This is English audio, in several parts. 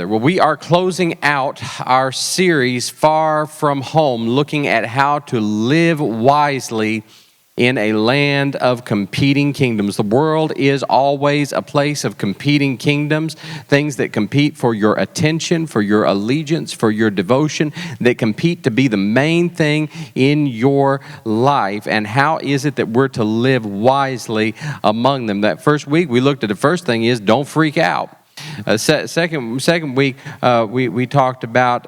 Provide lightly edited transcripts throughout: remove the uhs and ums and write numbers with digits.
Well, we are closing out our series, Far From Home, looking at how to live wisely in a land of competing kingdoms. The world is always a place of competing kingdoms, things that compete for your attention, for your allegiance, for your devotion, that compete to be the main thing in your life. And how is it that we're to live wisely among them? That first week, we looked at the first thing is don't freak out. Second week, we talked about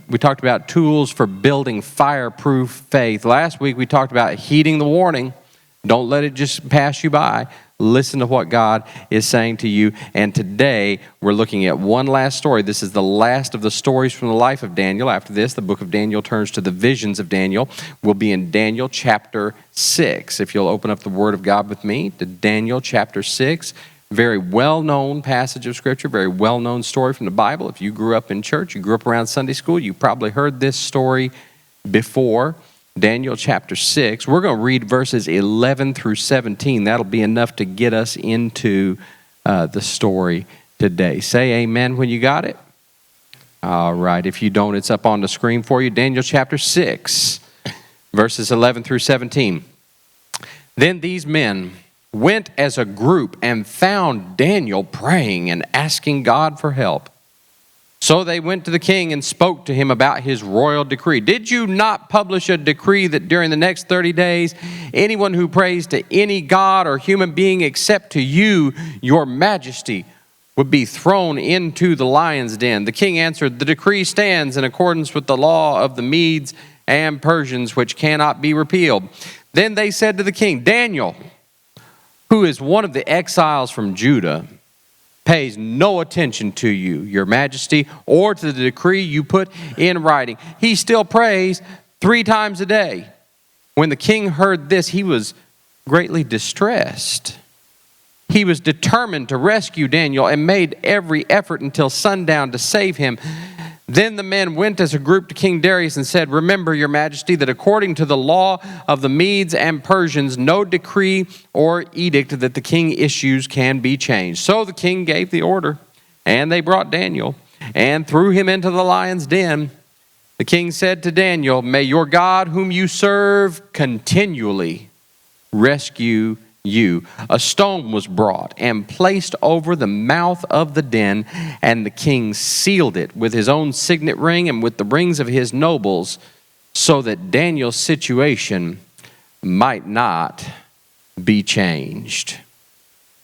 we talked about tools for building fireproof faith. Last week we talked about heeding the warning. Don't let it just pass you by. Listen to what God is saying to you. And today we're looking at one last story. This is the last of the stories from the life of Daniel. After this, the book of Daniel turns to the visions of Daniel. We'll be in Daniel chapter 6. If you'll open up the Word of God with me to Daniel chapter 6. Very well-known passage of Scripture, very well-known story from the Bible. If you grew up in church, you grew up around Sunday school, you probably heard this story before. Daniel chapter 6. We're going to read verses 11 through 17. That'll be enough to get us into the story today. Say amen when you got it. All right. If you don't, it's up on the screen for you. Daniel chapter 6, verses 11 through 17. Then these men went as a group and found Daniel praying and asking God for help. So they went to the king and spoke to him about his royal decree. Did you not publish a decree that during the next 30 days, anyone who prays to any god or human being except to you, your majesty, would be thrown into the lion's den? The king answered, the decree stands in accordance with the law of the Medes and Persians, which cannot be repealed. Then they said to the king, Daniel, who is one of the exiles from Judah, pays no attention to you, your majesty, or to the decree you put in writing. He still prays 3 times a day. When the king heard this, he was greatly distressed. He was determined to rescue Daniel and made every effort until sundown to save him. Then the men went as a group to King Darius and said, remember, your majesty, that according to the law of the Medes and Persians, no decree or edict that the king issues can be changed. So the king gave the order, and they brought Daniel and threw him into the lion's den. The king said to Daniel, may your God, whom you serve, continually rescue you. A stone was brought and placed over the mouth of the den, and the king sealed it with his own signet ring and with the rings of his nobles, so that Daniel's situation might not be changed.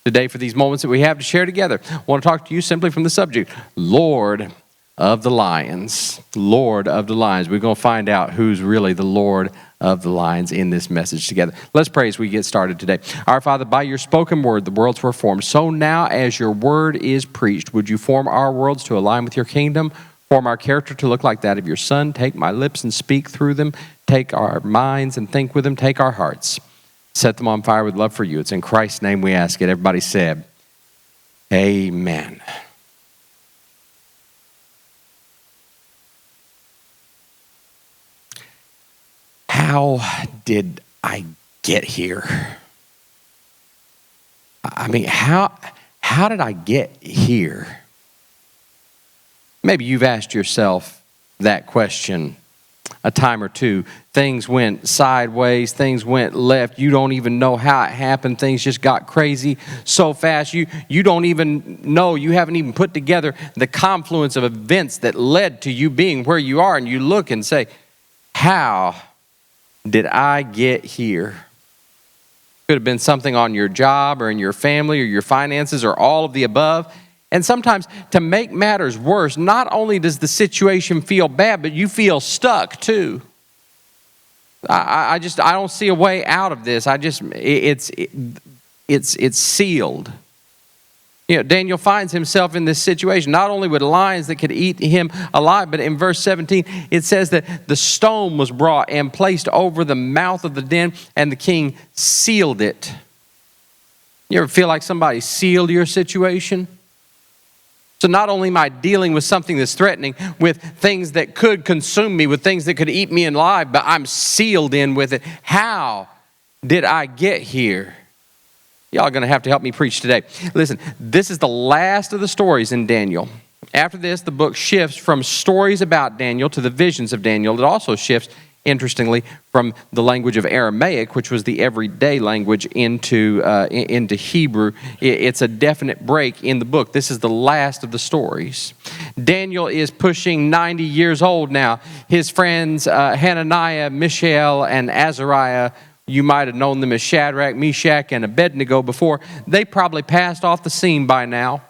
Today, for these moments that we have to share together, I want to talk to you simply from the subject, Lord of the Lions. Lord of the Lions. We're going to find out who's really the Lord of the Lions in this message together. Let's pray as we get started today. Our Father, by your spoken word, the worlds were formed. So now as your word is preached, would you form our worlds to align with your kingdom? Form our character to look like that of your Son. Take my lips and speak through them. Take our minds and think with them. Take our hearts. Set them on fire with love for you. It's in Christ's name we ask it. Everybody said, amen. How did I get here? I mean, how did I get here? Maybe you've asked yourself that question a time or two. Things went sideways, things went left. You don't even know how it happened. Things just got crazy so fast. You don't even know, you haven't even put together the confluence of events that led to you being where you are. And you look and say, how did I get here? Could have been something on your job or in your family or your finances or all of the above. And sometimes to make matters worse, not only does the situation feel bad, but you feel stuck too. I don't see a way out of this. It's sealed. You know, Daniel finds himself in this situation, not only with lions that could eat him alive, but in verse 17, it says that the stone was brought and placed over the mouth of the den, and the king sealed it. You ever feel like somebody sealed your situation? So not only am I dealing with something that's threatening, with things that could consume me, with things that could eat me alive, but I'm sealed in with it. How did I get here? Y'all are going to have to help me preach today. Listen, this is the last of the stories in Daniel. After this, the book shifts from stories about Daniel to the visions of Daniel. It also shifts, interestingly, from the language of Aramaic, which was the everyday language, into Hebrew. It's a definite break in the book. This is the last of the stories. Daniel is pushing 90 years old now. His friends Hananiah, Mishael, and Azariah, you might have known them as Shadrach, Meshach, and Abednego before. They probably passed off the scene by now.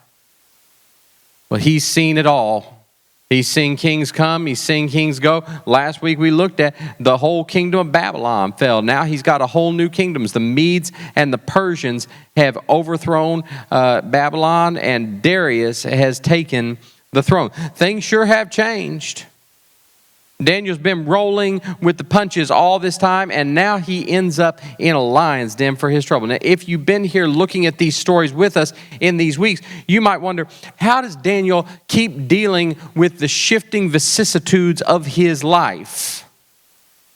Well, he's seen it all. He's seen kings come. He's seen kings go. Last week we looked at the whole kingdom of Babylon fell. Now he's got a whole new kingdoms. The Medes and the Persians have overthrown Babylon, and Darius has taken the throne. Things sure have changed. Daniel's been rolling with the punches all this time, and now he ends up in a lion's den for his trouble. Now, if you've been here looking at these stories with us in these weeks, you might wonder, how does Daniel keep dealing with the shifting vicissitudes of his life?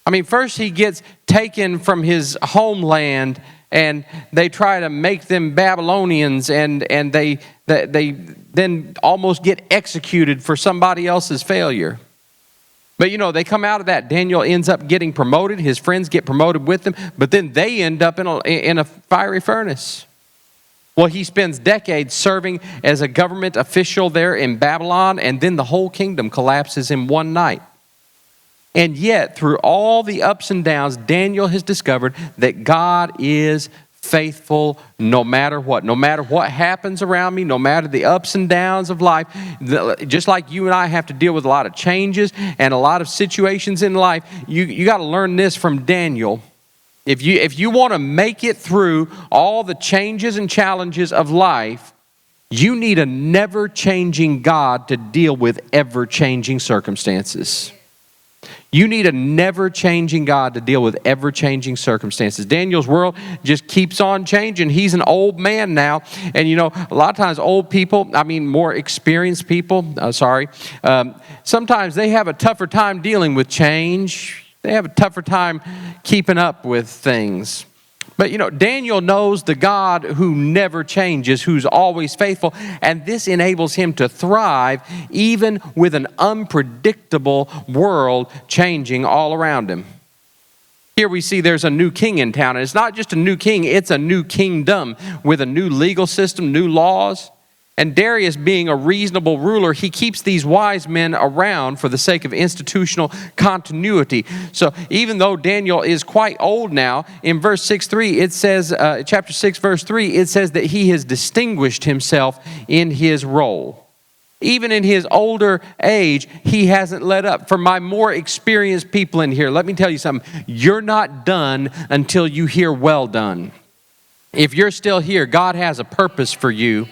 I mean, first he gets taken from his homeland, and they try to make them Babylonians, and they then almost get executed for somebody else's failure. But they come out of that. Daniel ends up getting promoted. His friends get promoted with him, but then they end up in a fiery furnace. Well, he spends decades serving as a government official there in Babylon, and then the whole kingdom collapses in one night. And yet, through all the ups and downs, Daniel has discovered that God is faithful no matter what. No matter what happens around me, no matter the ups and downs of life, just like you and I have to deal with a lot of changes and a lot of situations in life, you got to learn this from Daniel. If you want to make it through all the changes and challenges of life, you need a never-changing God to deal with ever-changing circumstances. You need a never-changing God to deal with ever-changing circumstances. Daniel's world just keeps on changing. He's an old man now. And a lot of times old people, more experienced people, sometimes they have a tougher time dealing with change. They have a tougher time keeping up with things. But Daniel knows the God who never changes, who's always faithful, and this enables him to thrive even with an unpredictable world changing all around him. Here we see there's a new king in town, and it's not just a new king, it's a new kingdom with a new legal system, new laws. And Darius, being a reasonable ruler, he keeps these wise men around for the sake of institutional continuity. So even though Daniel is quite old now, in verse 6:3, it says, chapter 6, verse 3, it says that he has distinguished himself in his role. Even in his older age, he hasn't let up. For my more experienced people in here, let me tell you something. You're not done until you hear well done. If you're still here, God has a purpose for you.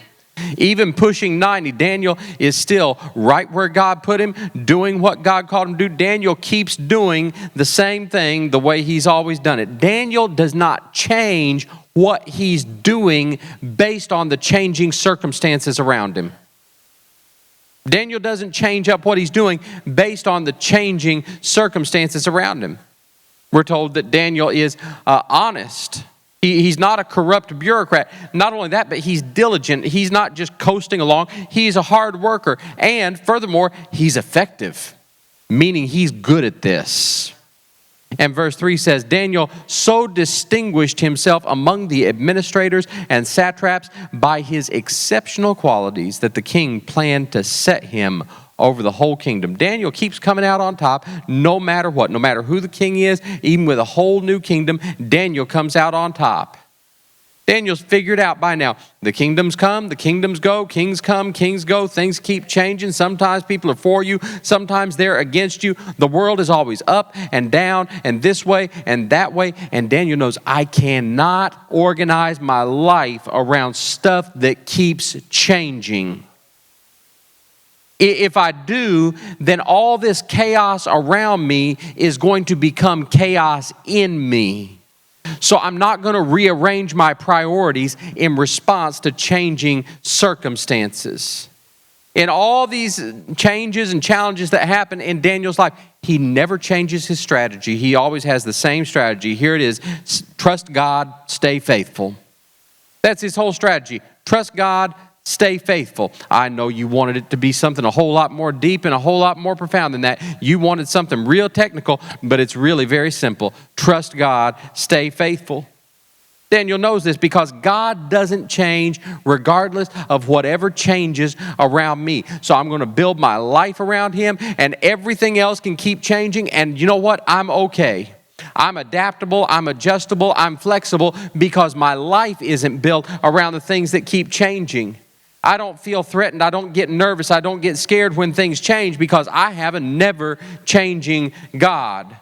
Even pushing 90, Daniel is still right where God put him, doing what God called him to do. Daniel keeps doing the same thing the way he's always done it. Daniel does not change what he's doing based on the changing circumstances around him. Daniel doesn't change up what he's doing based on the changing circumstances around him. We're told that Daniel is honest. He's not a corrupt bureaucrat. Not only that, but he's diligent. He's not just coasting along. He's a hard worker. And furthermore, he's effective, meaning he's good at this. And verse 3 says, Daniel so distinguished himself among the administrators and satraps by his exceptional qualities that the king planned to set him over the whole kingdom. Daniel keeps coming out on top no matter what. No matter who the king is, even with a whole new kingdom, Daniel comes out on top. Daniel's figured out by now. The kingdoms come, the kingdoms go, kings come, kings go. Things keep changing. Sometimes people are for you, sometimes they're against you. The world is always up and down and this way and that way. And Daniel knows, I cannot organize my life around stuff that keeps changing. If I do, then all this chaos around me is going to become chaos in me. So I'm not going to rearrange my priorities in response to changing circumstances. In all these changes and challenges that happen in Daniel's life, he never changes his strategy. He always has the same strategy. Here it is. Trust God, stay faithful. That's his whole strategy. Trust God, stay faithful. I know you wanted it to be something a whole lot more deep and a whole lot more profound than that. You wanted something real technical, but it's really very simple. Trust God, stay faithful. Daniel knows this because God doesn't change regardless of whatever changes around me. So I'm going to build my life around him, and everything else can keep changing. And you know what? I'm okay. I'm adaptable, I'm adjustable, I'm flexible because my life isn't built around the things that keep changing. I don't feel threatened, I don't get nervous, I don't get scared when things change because I have a never-changing God.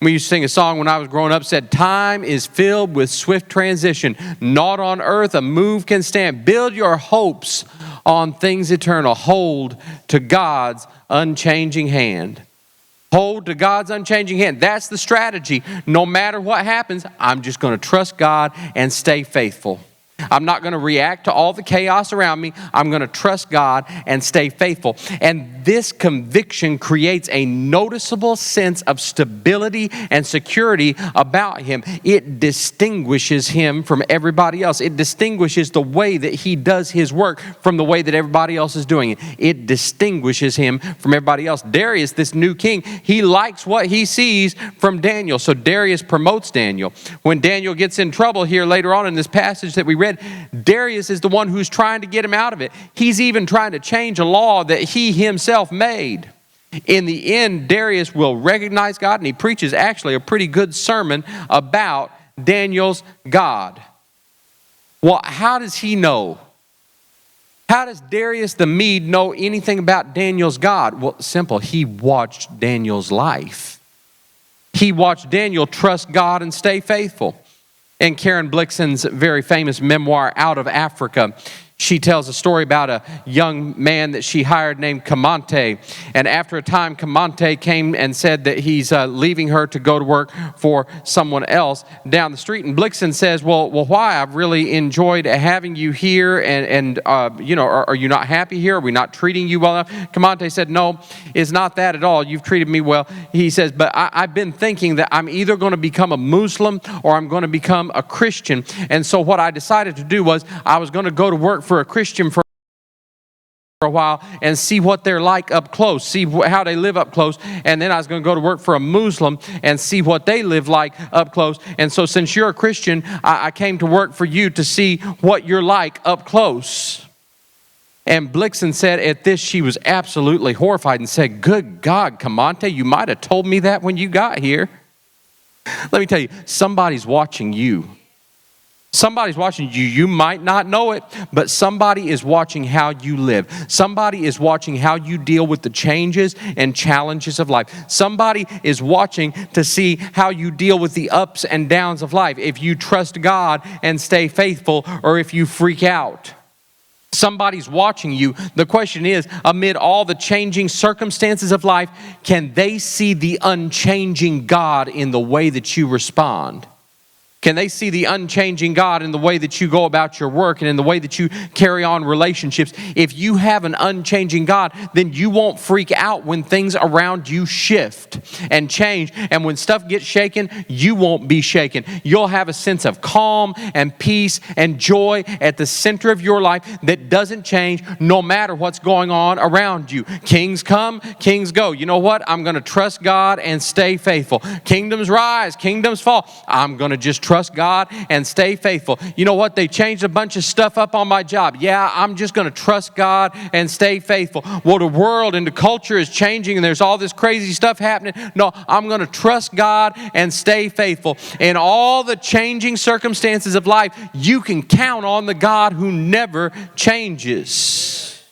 We used to sing a song when I was growing up, said, time is filled with swift transition. Not on earth a move can stand. Build your hopes on things eternal. Hold to God's unchanging hand. Hold to God's unchanging hand. That's the strategy. No matter what happens, I'm just going to trust God and stay faithful. I'm not going to react to all the chaos around me. I'm going to trust God and stay faithful. And this conviction creates a noticeable sense of stability and security about him. It distinguishes him from everybody else. It distinguishes the way that he does his work from the way that everybody else is doing it. It distinguishes him from everybody else. Darius, this new king, he likes what he sees from Daniel. So Darius promotes Daniel. When Daniel gets in trouble here later on in this passage that we read, Darius is the one who's trying to get him out of it. He's even trying to change a law that he himself made. In the end, Darius will recognize God, and he preaches actually a pretty good sermon about Daniel's God. Well, how does he know? How does Darius the Mede know anything about Daniel's God? Well, simple. He watched Daniel's life. He watched Daniel trust God and stay faithful. In Karen Blixen's very famous memoir, Out of Africa, she tells a story about a young man that she hired named Kamante. And after a time, Kamante came and said that he's leaving her to go to work for someone else down the street. And Blixen says, well, why? I've really enjoyed having you here. And are you not happy here? Are we not treating you well enough? Kamante said, no, it's not that at all. You've treated me well. He says, but I've been thinking that I'm either going to become a Muslim or I'm going to become a Christian. And so what I decided to do was I was going to go to work for a Christian for a while and see what they're like up close, see how they live up close, and then I was going to go to work for a Muslim and see what they live like up close. And so since you're a Christian, I came to work for you to see what you're like up close. And Blixen said at this she was absolutely horrified and said, good God, Kamante, you might have told me that when you got here. Let me tell you, somebody's watching you. Somebody's watching you. You might not know it, but somebody is watching how you live. Somebody is watching how you deal with the changes and challenges of life. Somebody is watching to see how you deal with the ups and downs of life. If you trust God and stay faithful, or if you freak out. Somebody's watching you. The question is, amid all the changing circumstances of life, can they see the unchanging God in the way that you respond? Can they see the unchanging God in the way that you go about your work and in the way that you carry on relationships? If you have an unchanging God, then you won't freak out when things around you shift and change. And when stuff gets shaken, you won't be shaken. You'll have a sense of calm and peace and joy at the center of your life that doesn't change no matter what's going on around you. Kings come, kings go. You know what? I'm going to trust God and stay faithful. Kingdoms rise, kingdoms fall. I'm going to just trust God and stay faithful. You know what? They changed a bunch of stuff up on my job. Yeah, I'm just going to trust God and stay faithful. Well, the world and the culture is changing and there's all this crazy stuff happening. No, I'm going to trust God and stay faithful. In all the changing circumstances of life, you can count on the God who never changes.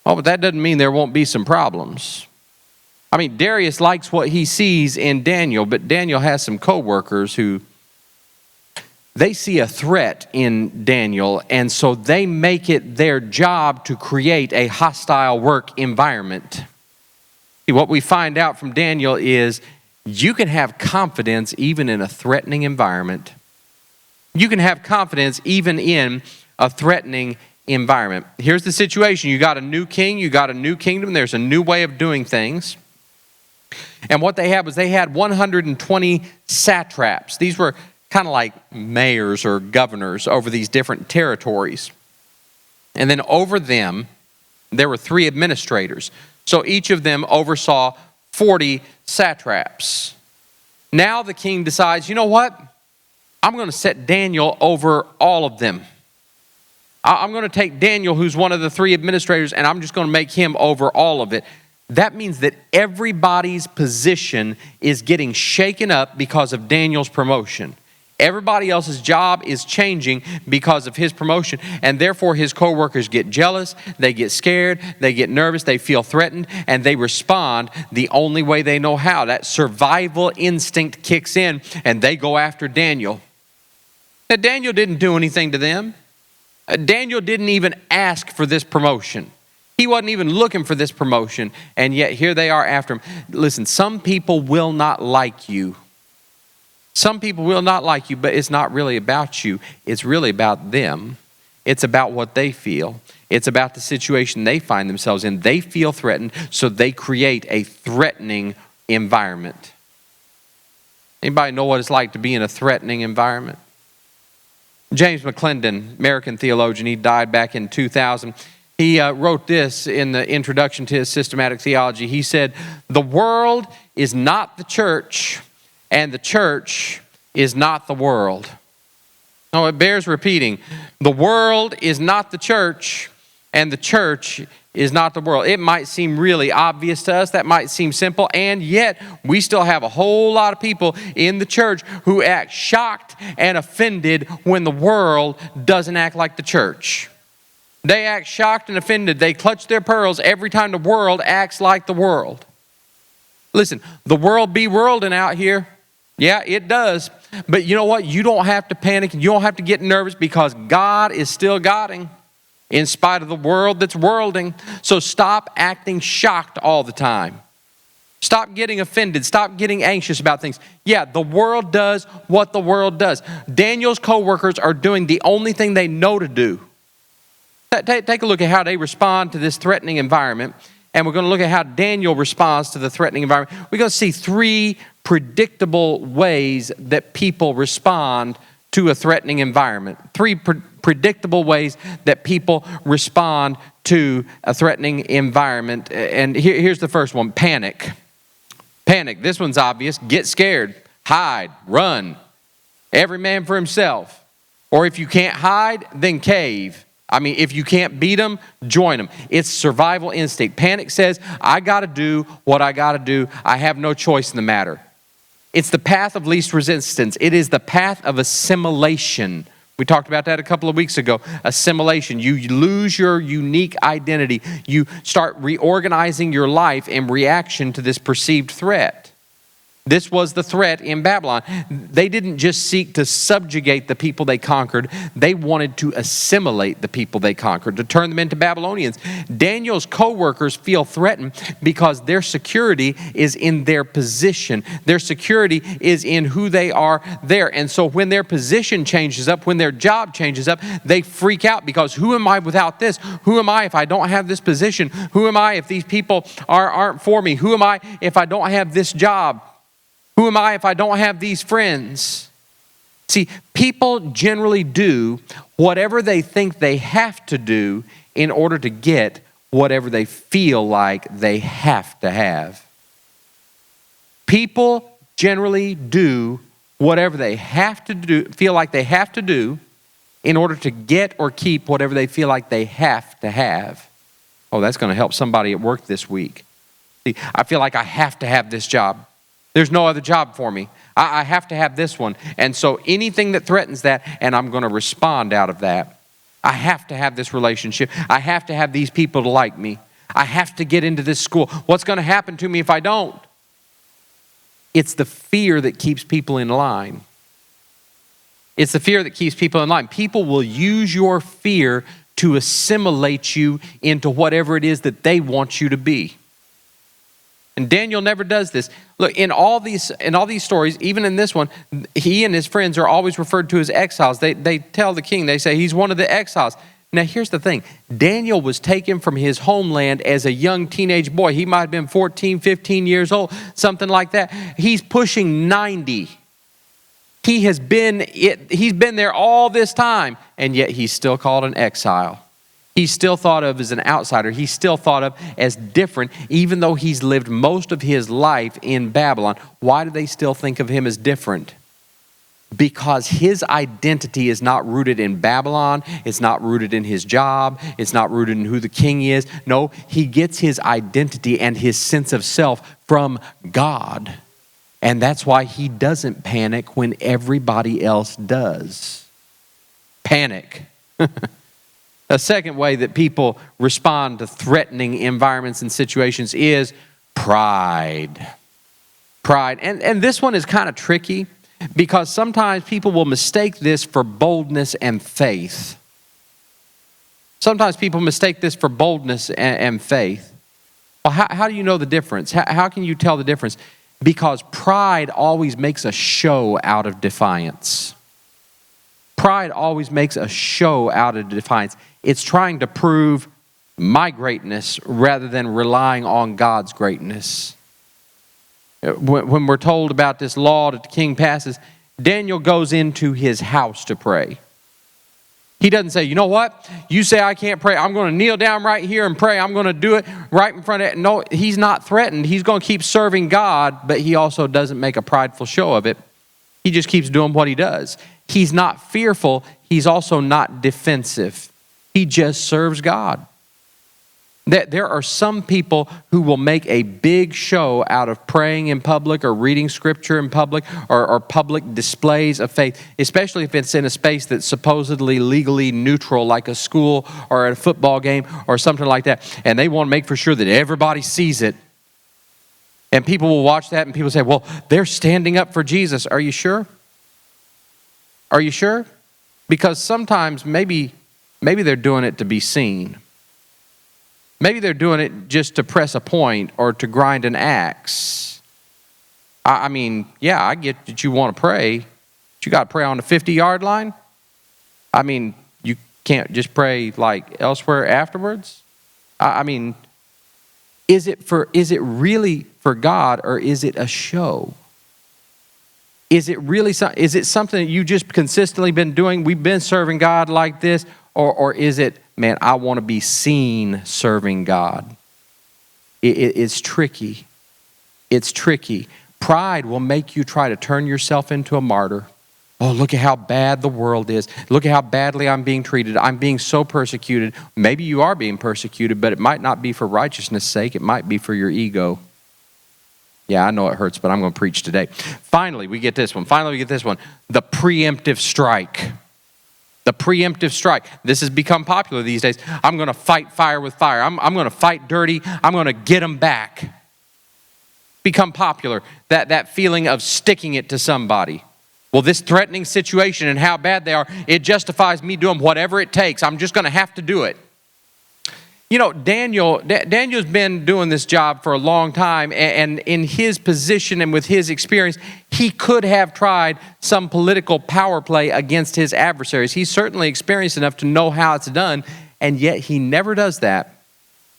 Oh, but that doesn't mean there won't be some problems. I mean, Darius likes what he sees in Daniel, but Daniel has some co-workers who they see a threat in Daniel, and so they make it their job to create a hostile work environment. See, what we find out from Daniel is you can have confidence even in a threatening environment. You can have confidence even in a threatening environment. Here's the situation. You got a new king, you got a new kingdom, there's a new way of doing things. And what they had was they had 120 satraps. These were kind of like mayors or governors over these different territories. And then over them, there were 3 administrators. So each of them oversaw 40 satraps. Now the king decides, you know what? I'm going to set Daniel over all of them. I'm going to take Daniel, who's one of the 3 administrators, and I'm just going to make him over all of it. That means that everybody's position is getting shaken up because of Daniel's promotion. Everybody else's job is changing because of his promotion, and therefore his co-workers get jealous, they get scared, they get nervous, they feel threatened, and they respond the only way they know how. That survival instinct kicks in, and they go after Daniel. Now, Daniel didn't do anything to them. Daniel didn't even ask for this promotion. He wasn't even looking for this promotion, and yet here they are after him. Listen, some people will not like you. Some people will not like you, but it's not really about you. It's really about them. It's about what they feel. It's about the situation they find themselves in. They feel threatened, so they create a threatening environment. Anybody know what it's like to be in a threatening environment? James McClendon, American theologian, he died back in 2000. He wrote this in the introduction to his systematic theology. He said, "The world is not the church, and the church is not the world." No, it bears repeating. The world is not the church, and the church is not the world. It might seem really obvious to us. That might seem simple. And yet, we still have a whole lot of people in the church who act shocked and offended when the world doesn't act like the church. They act shocked and offended. They clutch their pearls every time the world acts like the world. Listen, the world be worlding out here. Yeah, it does. But you know what? You don't have to panic and you don't have to get nervous because God is still Godding in spite of the world that's worlding. So stop acting shocked all the time. Stop getting offended. Stop getting anxious about things. Yeah, the world does what the world does. Daniel's co-workers are doing the only thing they know to do. Take a look at how they respond to this threatening environment. And we're going to look at how Daniel responds to the threatening environment. We're going to see 3 predictable ways that people respond to a threatening environment. 3 predictable ways that people respond to a threatening environment. And here's the first one, panic. Panic. This one's obvious. Get scared. Hide. Run. Every man for himself. Or if you can't hide, then cave. I mean, if you can't beat them, join them. It's survival instinct. Panic says, I got to do what I got to do. I have no choice in the matter. It's the path of least resistance. It is the path of assimilation. We talked about that a couple of weeks ago. Assimilation. You lose your unique identity. You start reorganizing your life in reaction to this perceived threat. This was the threat in Babylon. They didn't just seek to subjugate the people they conquered. They wanted to assimilate the people they conquered, to turn them into Babylonians. Daniel's co-workers feel threatened because their security is in their position. Their security is in who they are there. And so when their position changes up, when their job changes up, they freak out because who am I without this? Who am I if I don't have this position? Who am I if these people aren't for me? Who am I if I don't have this job? Who am I if I don't have these friends? See, people generally do whatever they think they have to do in order to get whatever they feel like they have to have. People generally do whatever they have to do, feel like they have to do in order to get or keep whatever they feel like they have to have. Oh, that's going to help somebody at work this week. See, I feel like I have to have this job. There's no other job for me. I have to have this one. And so anything that threatens that, and I'm going to respond out of that. I have to have this relationship. I have to have these people to like me. I have to get into this school. What's going to happen to me if I don't? It's the fear that keeps people in line. It's the fear that keeps people in line. People will use your fear to assimilate you into whatever it is that they want you to be. And Daniel never does this. Look, in all these stories, even in this one, he and his friends are always referred to as exiles. They tell the king, they say he's one of the exiles. Now, here's the thing. Daniel was taken from his homeland as a young teenage boy. He might have been 14, 15 years old, something like that. He's pushing 90. He's been there all this time, and yet he's still called an exile. He's still thought of as an outsider. He's still thought of as different, even though he's lived most of his life in Babylon. Why do they still think of him as different? Because his identity is not rooted in Babylon. It's not rooted in his job. It's not rooted in who the king is. No, he gets his identity and his sense of self from God. And that's why he doesn't panic when everybody else does. Panic. A second way that people respond to threatening environments and situations is pride. Pride. And this one is kind of tricky because sometimes people will mistake this for boldness and faith. Sometimes people mistake this for boldness and faith. Well, how do you know the difference? How can you tell the difference? Because pride always makes a show out of defiance. Pride always makes a show out of defiance. It's trying to prove my greatness rather than relying on God's greatness. When we're told about this law that the king passes, Daniel goes into his house to pray. He doesn't say, you know what? You say I can't pray. I'm going to kneel down right here and pray. I'm going to do it right in front of it. No, he's not threatened. He's going to keep serving God, but he also doesn't make a prideful show of it. He just keeps doing what he does. He's not fearful. He's also not defensive. He just serves God. There are some people who will make a big show out of praying in public or reading scripture in public or public displays of faith, especially if it's in a space that's supposedly legally neutral, like a school or at a football game or something like that. And they want to make for sure that everybody sees it. And people will watch that and people say, well, they're standing up for Jesus. Are you sure? Are you sure? Because sometimes maybe they're doing it to be seen. Maybe they're doing it just to press a point or to grind an axe. I mean, yeah, I get that you want to pray, but you got to pray on the 50-yard line. I mean, you can't just pray like elsewhere afterwards. I mean, is it really for God or is it a show? Is it really is it something that you just consistently been doing? We've been serving God like this, or is it, man, I want to be seen serving God? It's tricky. It's tricky. Pride will make you try to turn yourself into a martyr. Oh, look at how bad the world is. Look at how badly I'm being treated. I'm being so persecuted. Maybe you are being persecuted, but it might not be for righteousness' sake. It might be for your ego. Yeah, I know it hurts, but I'm going to preach today. Finally, we get this one. The preemptive strike. The preemptive strike. This has become popular these days. I'm going to fight fire with fire. I'm going to fight dirty. I'm going to get them back. Become popular. That feeling of sticking it to somebody. Well, this threatening situation and how bad they are, it justifies me doing whatever it takes. I'm just going to have to do it. You know, Daniel's been doing this job for a long time, and in his position and with his experience, he could have tried some political power play against his adversaries. He's certainly experienced enough to know how it's done, and yet he never does that.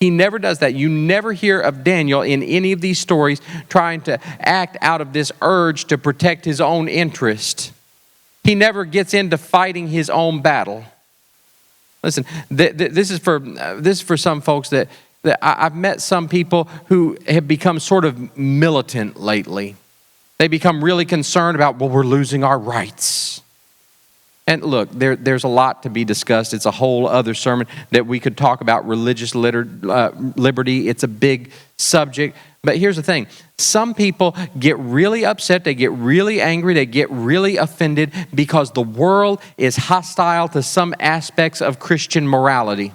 He never does that. You never hear of Daniel in any of these stories trying to act out of this urge to protect his own interest. He never gets into fighting his own battle. Listen, this is for some folks that I've met some people who have become sort of militant lately. They become really concerned about, well, we're losing our rights. And look, there's a lot to be discussed. It's a whole other sermon that we could talk about religious liberty. It's a big subject. But here's the thing. Some people get really upset. They get really angry. They get really offended because the world is hostile to some aspects of Christian morality.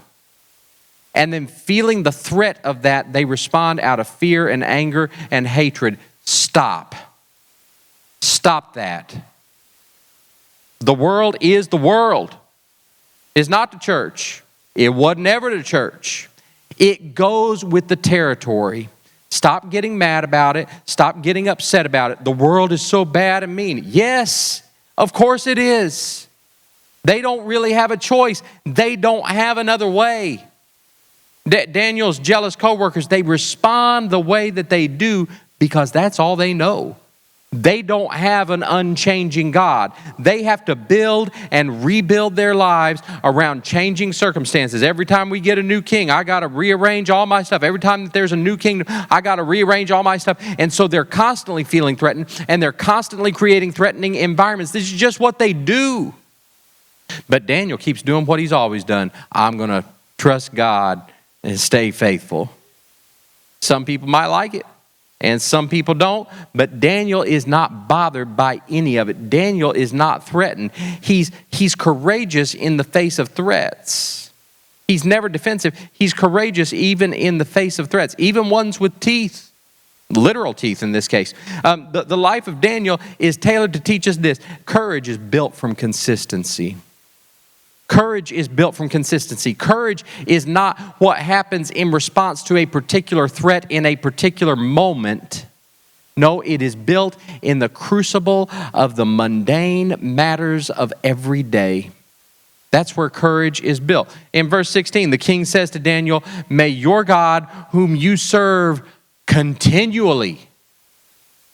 And then feeling the threat of that, they respond out of fear and anger and hatred. Stop. Stop that. The world is the world. It's not the church. It wasn't ever the church. It goes with the territory. Stop getting mad about it. Stop getting upset about it. The world is so bad and mean. Yes, of course it is. They don't really have a choice. They don't have another way. Daniel's jealous coworkers, they respond the way that they do because that's all they know. They don't have an unchanging God. They have to build and rebuild their lives around changing circumstances. Every time we get a new king, I got to rearrange all my stuff. Every time that there's a new kingdom, I got to rearrange all my stuff. And so they're constantly feeling threatened, and they're constantly creating threatening environments. This is just what they do. But Daniel keeps doing what he's always done. I'm going to trust God and stay faithful. Some people might like it, and some people don't, but Daniel is not bothered by any of it. Daniel is not threatened. He's courageous in the face of threats. He's never defensive. He's courageous even in the face of threats, even ones with teeth, literal teeth in this case. The life of Daniel is tailored to teach us this. Courage is built from consistency. Courage is built from consistency. Courage is not what happens in response to a particular threat in a particular moment. No, it is built in the crucible of the mundane matters of every day. That's where courage is built. In verse 16, the king says to Daniel, "May your God, whom you serve continually,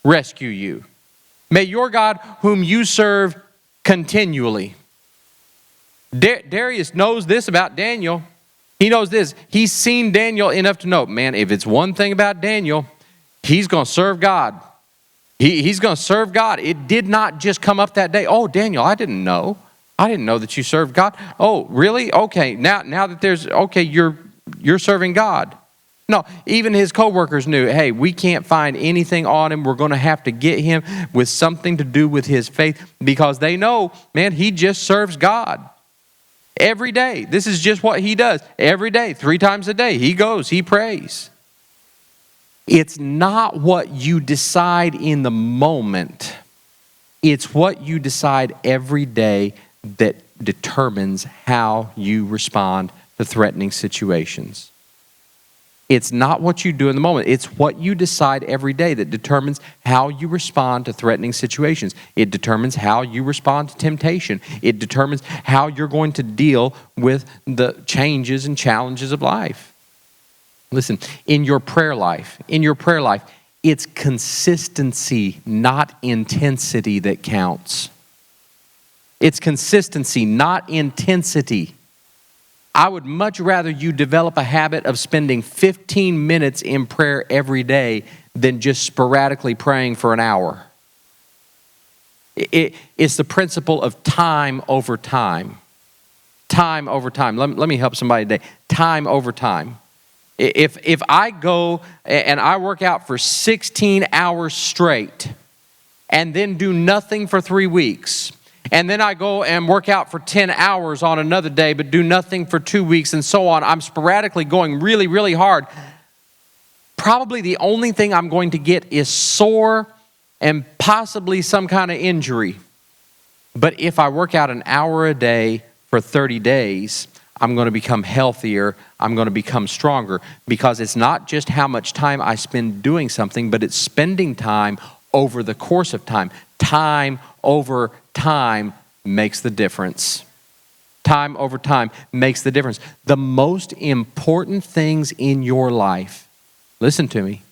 rescue you." May your God, whom you serve continually. Darius knows this about Daniel. He knows this. He's seen Daniel enough to know, man, if it's one thing about Daniel, he's going to serve God. He's going to serve God. It did not just come up that day. Oh, Daniel, I didn't know. I didn't know that you served God. Oh, really? Okay, now that you're serving God. No, even his co-workers knew, hey, we can't find anything on him. We're going to have to get him with something to do with his faith, because they know, man, he just serves God. Every day. This is just what he does. Every day, 3 times a day, he goes, he prays. It's not what you decide in the moment. It's what you decide every day that determines how you respond to threatening situations. It's not what you do in the moment. It's what you decide every day that determines how you respond to threatening situations. It determines how you respond to temptation. It determines how you're going to deal with the changes and challenges of life. Listen, in your prayer life, it's consistency, not intensity, that counts. It's consistency, not intensity. I would much rather you develop a habit of spending 15 minutes in prayer every day than just sporadically praying for an hour. It's the principle of time over time. Time over time. Let me help somebody today. Time over time. If I go and I work out for 16 hours straight and then do nothing for 3 weeks, and then I go and work out for 10 hours on another day, but do nothing for 2 weeks, and so on. I'm sporadically going really, really hard. Probably the only thing I'm going to get is sore and possibly some kind of injury. But if I work out an hour a day for 30 days, I'm going to become healthier. I'm going to become stronger, because it's not just how much time I spend doing something, but it's spending time over the course of time. Time over time makes the difference. Time over time makes the difference. The most important things in your life, listen to me,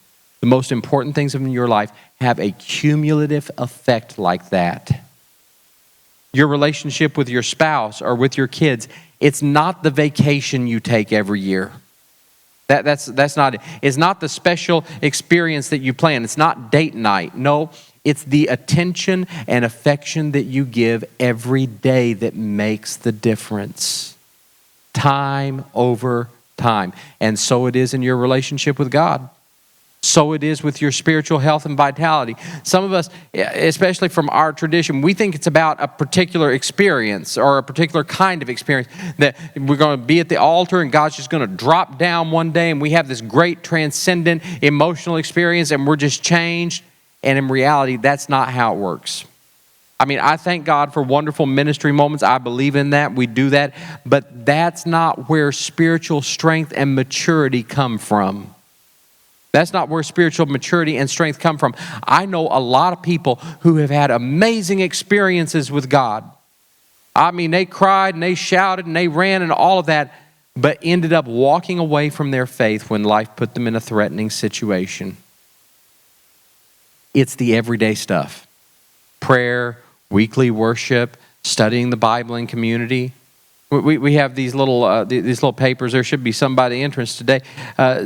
the most important things in your life have a cumulative effect like that. Your relationship with your spouse or with your kids, it's not the vacation you take every year. That's not it. It's not the special experience that you plan. It's not date night. No, it's the attention and affection that you give every day that makes the difference. Time over time. And so it is in your relationship with God. So it is with your spiritual health and vitality. Some of us, especially from our tradition, we think it's about a particular experience or a particular kind of experience, that we're going to be at the altar and God's just going to drop down one day and we have this great transcendent emotional experience and we're just changed. And in reality, that's not how it works. I mean, I thank God for wonderful ministry moments. I believe in that. We do that. But that's not where spiritual strength and maturity come from. That's not where spiritual maturity and strength come from. I know a lot of people who have had amazing experiences with God. I mean, they cried and they shouted and they ran and all of that, but ended up walking away from their faith when life put them in a threatening situation. It's the everyday stuff. Prayer, weekly worship, studying the Bible in community. We have these little papers. There should be some by the entrance today.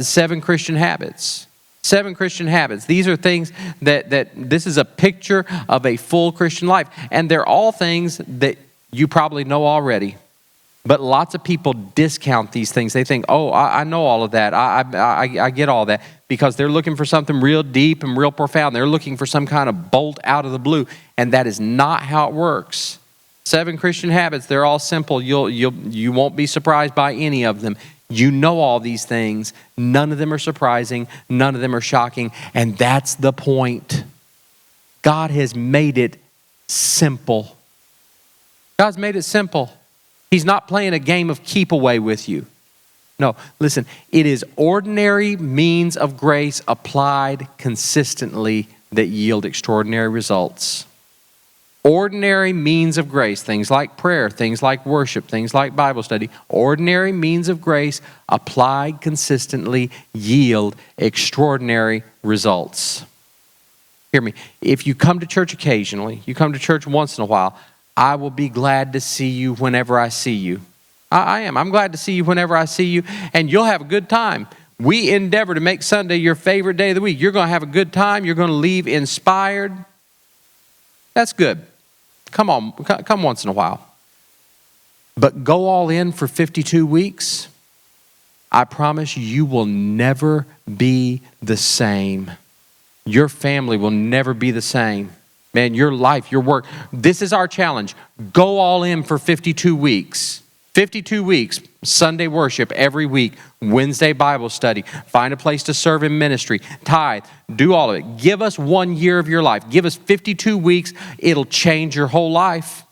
7 Christian habits. 7 Christian habits. These are things that this is a picture of a full Christian life. And they're all things that you probably know already. But lots of people discount these things. They think, oh, I know all of that. I get all that. Because they're looking for something real deep and real profound. They're looking for some kind of bolt out of the blue. And that is not how it works. 7 Christian habits, they're all simple. You won't be surprised by any of them. You know all these things. None of them are surprising. None of them are shocking. And that's the point. God has made it simple. God's made it simple. He's not playing a game of keep away with you. No, listen, it is ordinary means of grace applied consistently that yield extraordinary results. Ordinary means of grace, things like prayer, things like worship, things like Bible study, ordinary means of grace applied consistently yield extraordinary results. Hear me. If you come to church occasionally, you come to church once in a while, I will be glad to see you whenever I see you. I am. I'm glad to see you whenever I see you, and you'll have a good time. We endeavor to make Sunday your favorite day of the week. You're going to have a good time. You're going to leave inspired. That's good. Come once in a while. But go all in for 52 weeks. I promise you will never be the same. Your family will never be the same. Man, your life, your work. This is our challenge. Go all in for 52 weeks. 52 weeks, Sunday worship every week, Wednesday Bible study, find a place to serve in ministry, tithe, do all of it. Give us 1 year of your life. Give us 52 weeks. It'll change your whole life.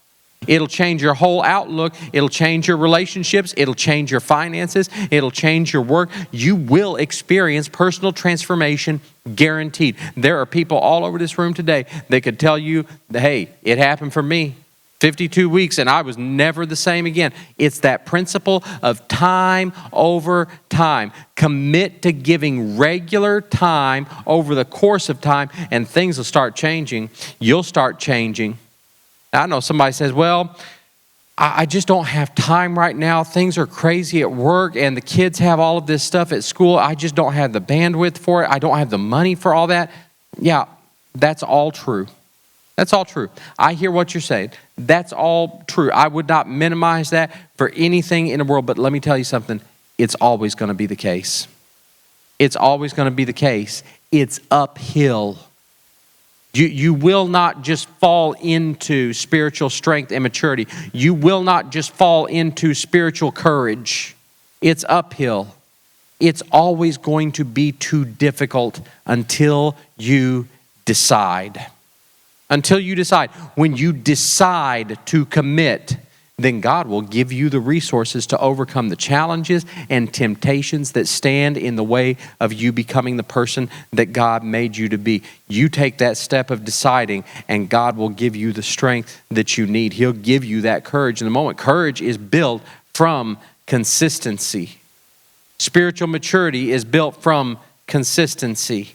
It'll change your whole outlook. It'll change your relationships. It'll change your finances. It'll change your work. You will experience personal transformation, guaranteed. There are people all over this room today that could tell you, hey, it happened for me. 52 weeks and I was never the same again. It's that principle of time over time. Commit to giving regular time over the course of time and things will start changing. You'll start changing. Now, I know somebody says, well, I just don't have time right now. Things are crazy at work and the kids have all of this stuff at school. I just don't have the bandwidth for it. I don't have the money for all that. Yeah, that's all true. That's all true. I hear what you're saying. That's all true. I would not minimize that for anything in the world, but let me tell you something. It's always going to be the case. It's always going to be the case. It's uphill. You will not just fall into spiritual strength and maturity. You will not just fall into spiritual courage. It's uphill. It's always going to be too difficult until you decide. Until you decide. When you decide to commit, then God will give you the resources to overcome the challenges and temptations that stand in the way of you becoming the person that God made you to be. You take that step of deciding, and God will give you the strength that you need. He'll give you that courage in the moment. Courage is built from consistency. Spiritual maturity is built from consistency.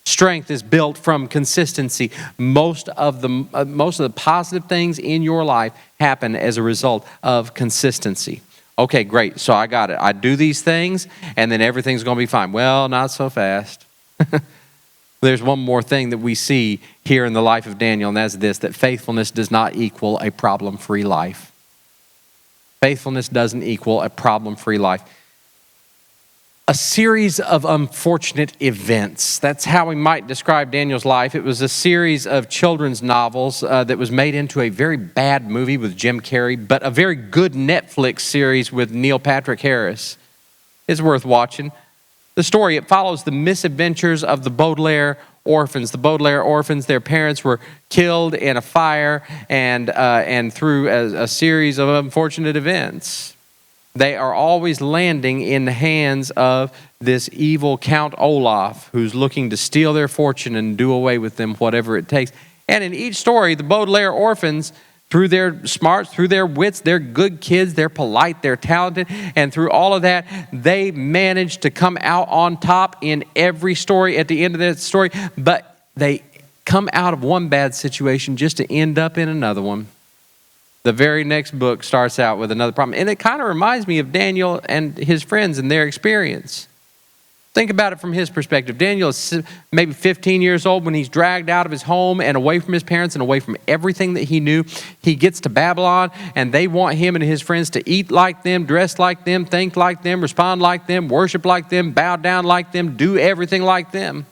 Strength is built from consistency. Most of the positive things in your life happen as a result of consistency. Okay, great. So I got it. I do these things and then everything's going to be fine. Well, not so fast. There's one more thing that we see here in the life of Daniel, and that's this, that faithfulness does not equal a problem-free life. Faithfulness doesn't equal a problem-free life. A series of unfortunate events. That's how we might describe Daniel's life. It was a series of children's novels that was made into a very bad movie with Jim Carrey, but a very good Netflix series with Neil Patrick Harris. It's worth watching. The story, it follows the misadventures of the Baudelaire orphans. The Baudelaire orphans, their parents were killed in a fire and through a series of unfortunate events. They are always landing in the hands of this evil Count Olaf, who's looking to steal their fortune and do away with them, whatever it takes. And in each story, the Baudelaire orphans, through their smarts, through their wits, they're good kids, they're polite, they're talented, and through all of that, they manage to come out on top in every story at the end of that story, but they come out of one bad situation just to end up in another one. The very next book starts out with another problem. And it kind of reminds me of Daniel and his friends and their experience. Think about it from his perspective. Daniel is maybe 15 years old when he's dragged out of his home and away from his parents and away from everything that he knew. He gets to Babylon, and they want him and his friends to eat like them, dress like them, think like them, respond like them, worship like them, bow down like them, do everything like them.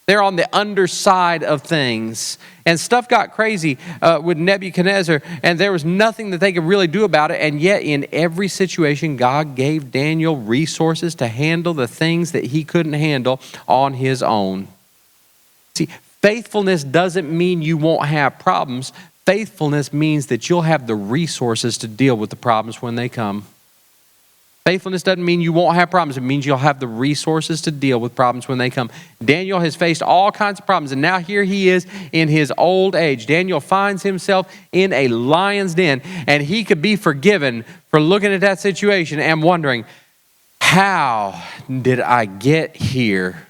They're on the underside of things. And stuff got crazy with Nebuchadnezzar, and there was nothing that they could really do about it. And yet in every situation, God gave Daniel resources to handle the things that he couldn't handle on his own. See, faithfulness doesn't mean you won't have problems. Faithfulness means that you'll have the resources to deal with the problems when they come. Faithfulness doesn't mean you won't have problems. It means you'll have the resources to deal with problems when they come. Daniel has faced all kinds of problems, and now here he is in his old age. Daniel finds himself in a lion's den, and he could be forgiven for looking at that situation and wondering, how did I get here?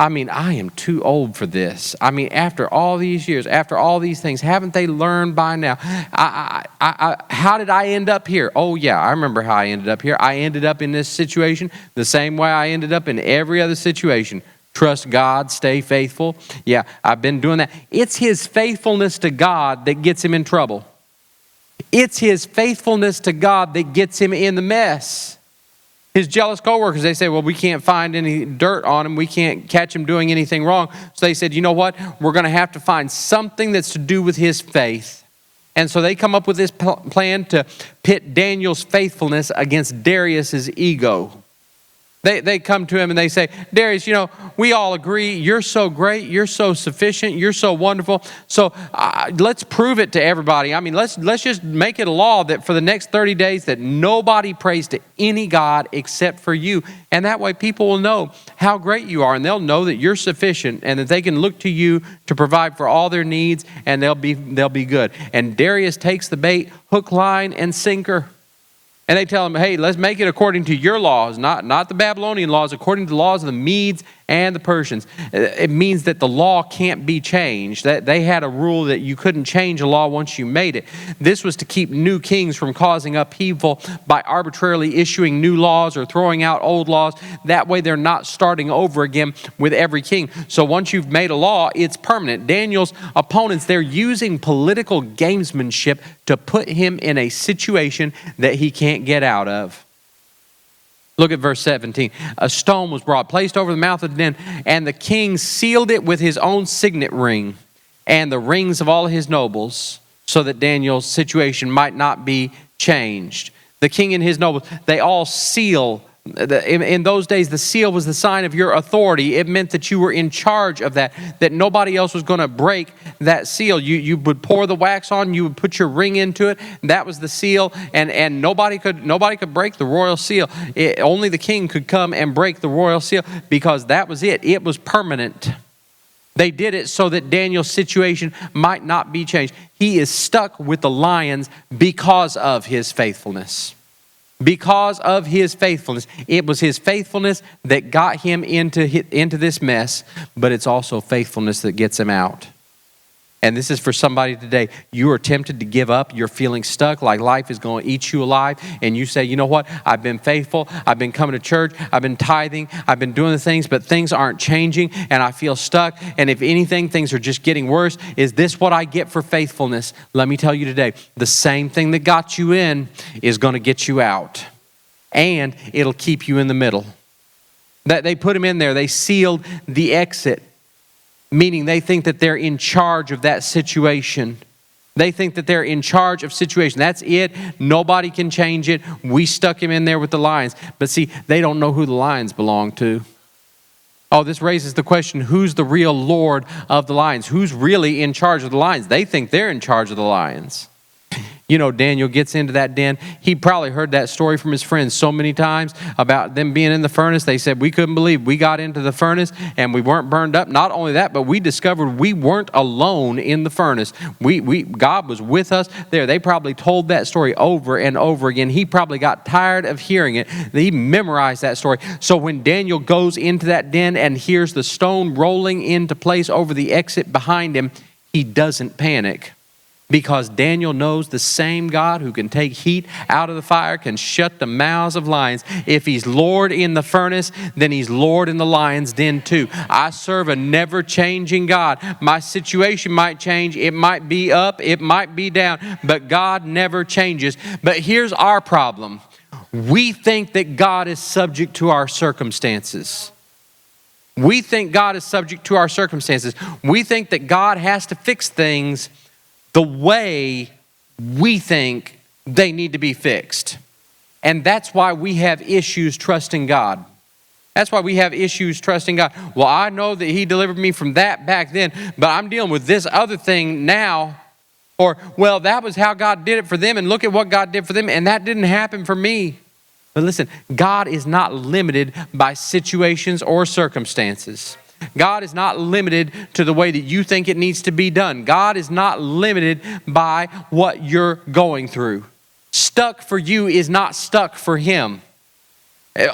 I mean, I am too old for this. I mean, after all these years, after all these things, haven't they learned by now? How did I end up here? Oh, yeah, I remember how I ended up here. I ended up in this situation the same way I ended up in every other situation. Trust God, stay faithful. Yeah, I've been doing that. It's his faithfulness to God that gets him in trouble. It's his faithfulness to God that gets him in the mess. His jealous coworkers, they say, well, we can't find any dirt on him. We can't catch him doing anything wrong. So they said, you know what? We're going to have to find something that's to do with his faith. And so they come up with this plan to pit Daniel's faithfulness against Darius's ego. They come to him and they say, Darius, you know, we all agree you're so great, you're so sufficient, you're so wonderful. So let's prove it to everybody. I mean, let's just make it a law that for the next 30 days that nobody prays to any God except for you. And that way people will know how great you are, and they'll know that you're sufficient and that they can look to you to provide for all their needs, and they'll be good. And Darius takes the bait, hook, line, and sinker. And they tell him, hey, let's make it according to your laws, not the Babylonian laws, according to the laws of the Medes and the Persians. It means that the law can't be changed. That they had a rule that you couldn't change a law once you made it. This was to keep new kings from causing upheaval by arbitrarily issuing new laws or throwing out old laws. That way they're not starting over again with every king. So once you've made a law, it's permanent. Daniel's opponents, they're using political gamesmanship to put him in a situation that he can't get out of. Look at verse 17. A stone was brought, placed over the mouth of the den, and the king sealed it with his own signet ring and the rings of all his nobles, so that Daniel's situation might not be changed. The king and his nobles, they all seal. In those days, the seal was the sign of your authority. It meant that you were in charge of that nobody else was going to break that seal. You would pour the wax on, you would put your ring into it. That was the seal, and nobody could break the royal seal. Only the king could come and break the royal seal, because that was it. It was permanent. They did it so that Daniel's situation might not be changed. He is stuck with the lions because of his faithfulness. Because of his faithfulness. It was his faithfulness that got him into this mess, but it's also faithfulness that gets him out. And this is for somebody today. You are tempted to give up. You're feeling stuck, like life is going to eat you alive. And you say, you know what? I've been faithful. I've been coming to church. I've been tithing. I've been doing the things, but things aren't changing, and I feel stuck. And if anything, things are just getting worse. Is this what I get for faithfulness? Let me tell you today, the same thing that got you in is going to get you out. And it'll keep you in the middle. That they put him in there. They sealed the exit. Meaning they think that they're in charge of that situation. They think that they're in charge of situation. That's it. Nobody can change it. We stuck him in there with the lions. But see, they don't know who the lions belong to. Oh, this raises the question, who's the real Lord of the lions? Who's really in charge of the lions? They think they're in charge of the lions. You know, Daniel gets into that den. He probably heard that story from his friends so many times about them being in the furnace. They said, we couldn't believe we got into the furnace and we weren't burned up. Not only that, but we discovered we weren't alone in the furnace. God was with us there. They probably told that story over and over again. He probably got tired of hearing it. He memorized that story. So when Daniel goes into that den and hears the stone rolling into place over the exit behind him, he doesn't panic. Because Daniel knows the same God who can take heat out of the fire can shut the mouths of lions. If he's Lord in the furnace, then he's Lord in the lion's den too. I serve a never-changing God. My situation might change. It might be up. It might be down. But God never changes. But here's our problem. We think that God is subject to our circumstances. We think God is subject to our circumstances. We think that God has to fix things the way we think they need to be fixed. And that's why we have issues trusting God. That's why we have issues trusting God. Well, I know that He delivered me from that back then, but I'm dealing with this other thing now. Or, well, that was how God did it for them, and look at what God did for them, and that didn't happen for me. But listen, God is not limited by situations or circumstances. God is not limited to the way that you think it needs to be done. God is not limited by what you're going through. Stuck for you is not stuck for Him.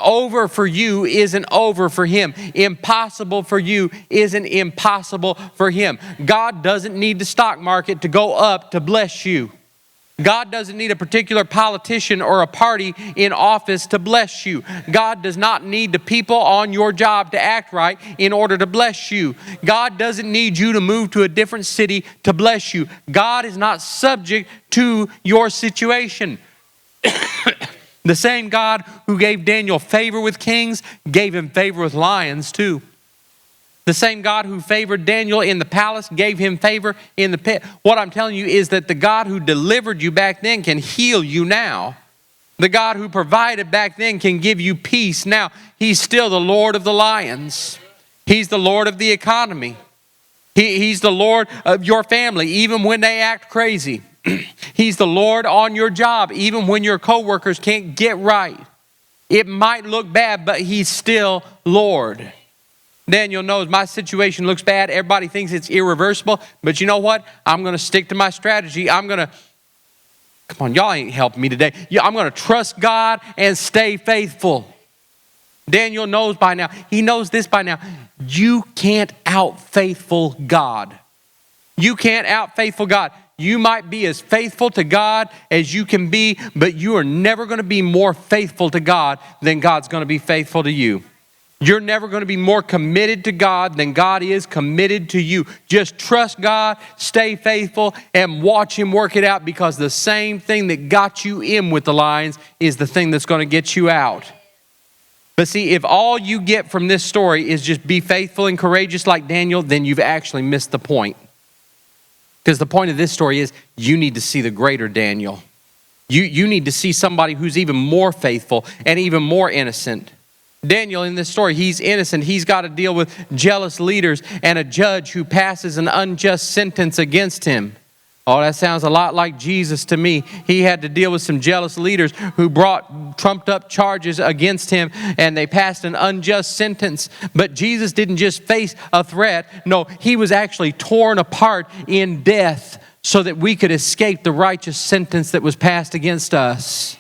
Over for you isn't over for Him. Impossible for you isn't impossible for Him. God doesn't need the stock market to go up to bless you. God doesn't need a particular politician or a party in office to bless you. God does not need the people on your job to act right in order to bless you. God doesn't need you to move to a different city to bless you. God is not subject to your situation. The same God who gave Daniel favor with kings gave him favor with lions too. The same God who favored Daniel in the palace gave him favor in the pit. What I'm telling you is that the God who delivered you back then can heal you now. The God who provided back then can give you peace now. He's still the Lord of the lions. He's the Lord of the economy. He's the Lord of your family, even when they act crazy. He's the Lord on your job, even when your coworkers can't get right. It might look bad, but He's still Lord. Daniel knows my situation looks bad. Everybody thinks it's irreversible. But you know what? I'm going to stick to my strategy. Come on, y'all ain't helping me today. I'm going to trust God and stay faithful. Daniel knows by now. He knows this by now. You can't out-faithful God. You can't out-faithful God. You might be as faithful to God as you can be, but you are never going to be more faithful to God than God's going to be faithful to you. You're never going to be more committed to God than God is committed to you. Just trust God, stay faithful, and watch Him work it out, because the same thing that got you in with the lions is the thing that's going to get you out. But see, if all you get from this story is just be faithful and courageous like Daniel, then you've actually missed the point. Because the point of this story is you need to see the greater Daniel. You need to see somebody who's even more faithful and even more innocent. Daniel, in this story, he's innocent. He's got to deal with jealous leaders and a judge who passes an unjust sentence against him. Oh, that sounds a lot like Jesus to me. He had to deal with some jealous leaders who brought trumped up charges against him, and they passed an unjust sentence. But Jesus didn't just face a threat. No, He was actually torn apart in death so that we could escape the righteous sentence that was passed against us.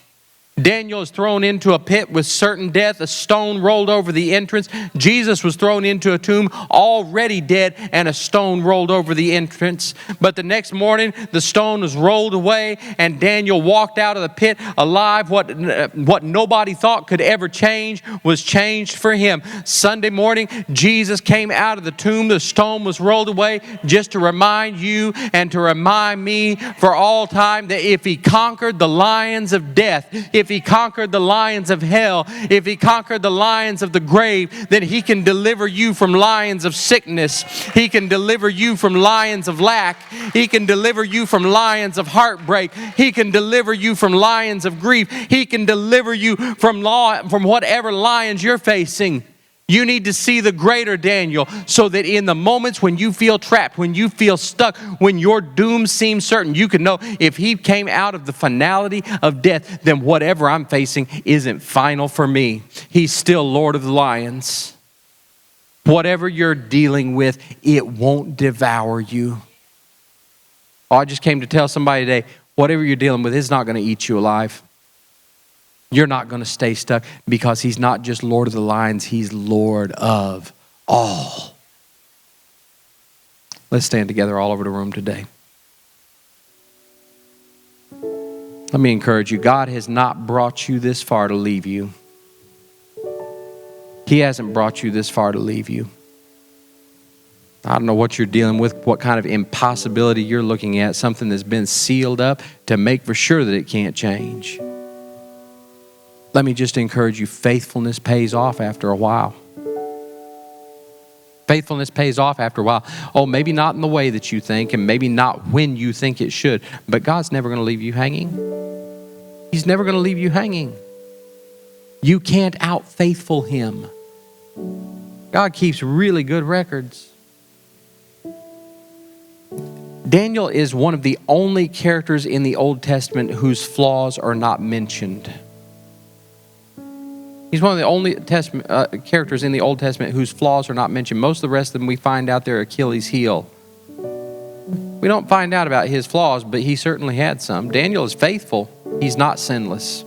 Daniel is thrown into a pit with certain death, a stone rolled over the entrance. Jesus was thrown into a tomb already dead, and a stone rolled over the entrance. But the next morning, the stone was rolled away, and Daniel walked out of the pit alive. What nobody thought could ever change was changed for him. Sunday morning, Jesus came out of the tomb. The stone was rolled away, just to remind you and to remind me for all time that if He conquered the lions of death, if He conquered the lions of hell, if He conquered the lions of the grave, then He can deliver you from lions of sickness. He can deliver you from lions of lack. He can deliver you from lions of heartbreak. He can deliver you from lions of grief. He can deliver you from whatever lions you're facing. You need to see the greater Daniel so that in the moments when you feel trapped, when you feel stuck, when your doom seems certain, you can know if he came out of the finality of death, then whatever I'm facing isn't final for me. He's still Lord of the lions. Whatever you're dealing with, it won't devour you. Oh, I just came to tell somebody today, whatever you're dealing with, it's not going to eat you alive. You're not going to stay stuck because he's not just Lord of the lions, he's Lord of all. Let's stand together all over the room today. Let me encourage you. God has not brought you this far to leave you. He hasn't brought you this far to leave you. I don't know what you're dealing with, what kind of impossibility you're looking at, something that's been sealed up to make for sure that it can't change. Let me just encourage you, faithfulness pays off after a while. Faithfulness pays off after a while. Oh, maybe not in the way that you think and maybe not when you think it should, but God's never going to leave you hanging. He's never going to leave you hanging. You can't out-faithful him. God keeps really good records. Daniel is one of the only characters in the Old Testament whose flaws are not mentioned. He's one of the only characters in the Old Testament whose flaws are not mentioned. Most of the rest of them we find out their Achilles heel. We don't find out about his flaws, but he certainly had some. Daniel is faithful. He's not sinless.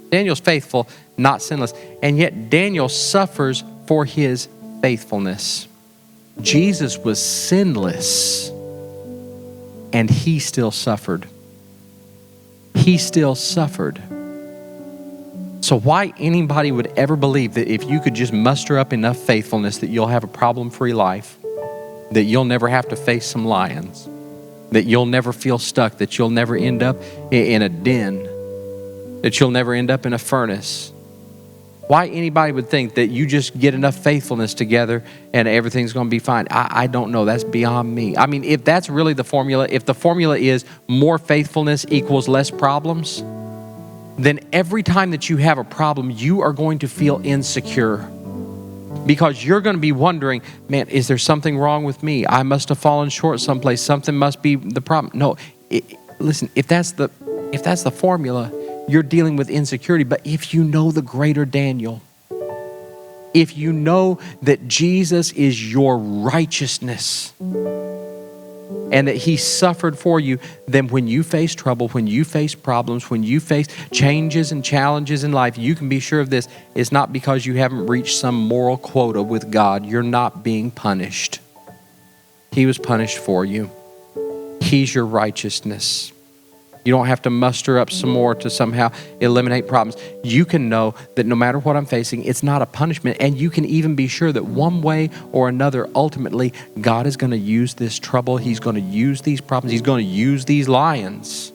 Daniel's faithful, not sinless. And yet Daniel suffers for his faithfulness. Jesus was sinless, and he still suffered. He still suffered. So why anybody would ever believe that if you could just muster up enough faithfulness that you'll have a problem-free life, that you'll never have to face some lions, that you'll never feel stuck, that you'll never end up in a den, that you'll never end up in a furnace. Why anybody would think that you just get enough faithfulness together and everything's going to be fine, I don't know. That's beyond me. I mean, if that's really the formula, if the formula is more faithfulness equals less problems, then every time that you have a problem, you are going to feel insecure because you're going to be wondering, man, is there something wrong with me? I must have fallen short someplace. Something must be the problem. No, listen, if that's the formula, you're dealing with insecurity. But if you know the greater Daniel, if you know that Jesus is your righteousness, and that he suffered for you, then when you face trouble, when you face problems, when you face changes and challenges in life, you can be sure of this. It's not because you haven't reached some moral quota with God. You're not being punished. He was punished for you. He's your righteousness. You don't have to muster up some more to somehow eliminate problems. You can know that no matter what I'm facing, it's not a punishment. And you can even be sure that one way or another, ultimately, God is going to use this trouble. He's going to use these problems. He's going to use these lions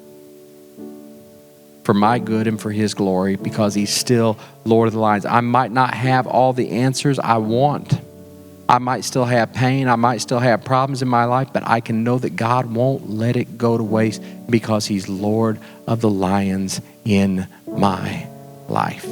for my good and for his glory because he's still Lord of the lions. I might not have all the answers I want. I might still have pain. I might still have problems in my life, but I can know that God won't let it go to waste because he's Lord of the lions in my life.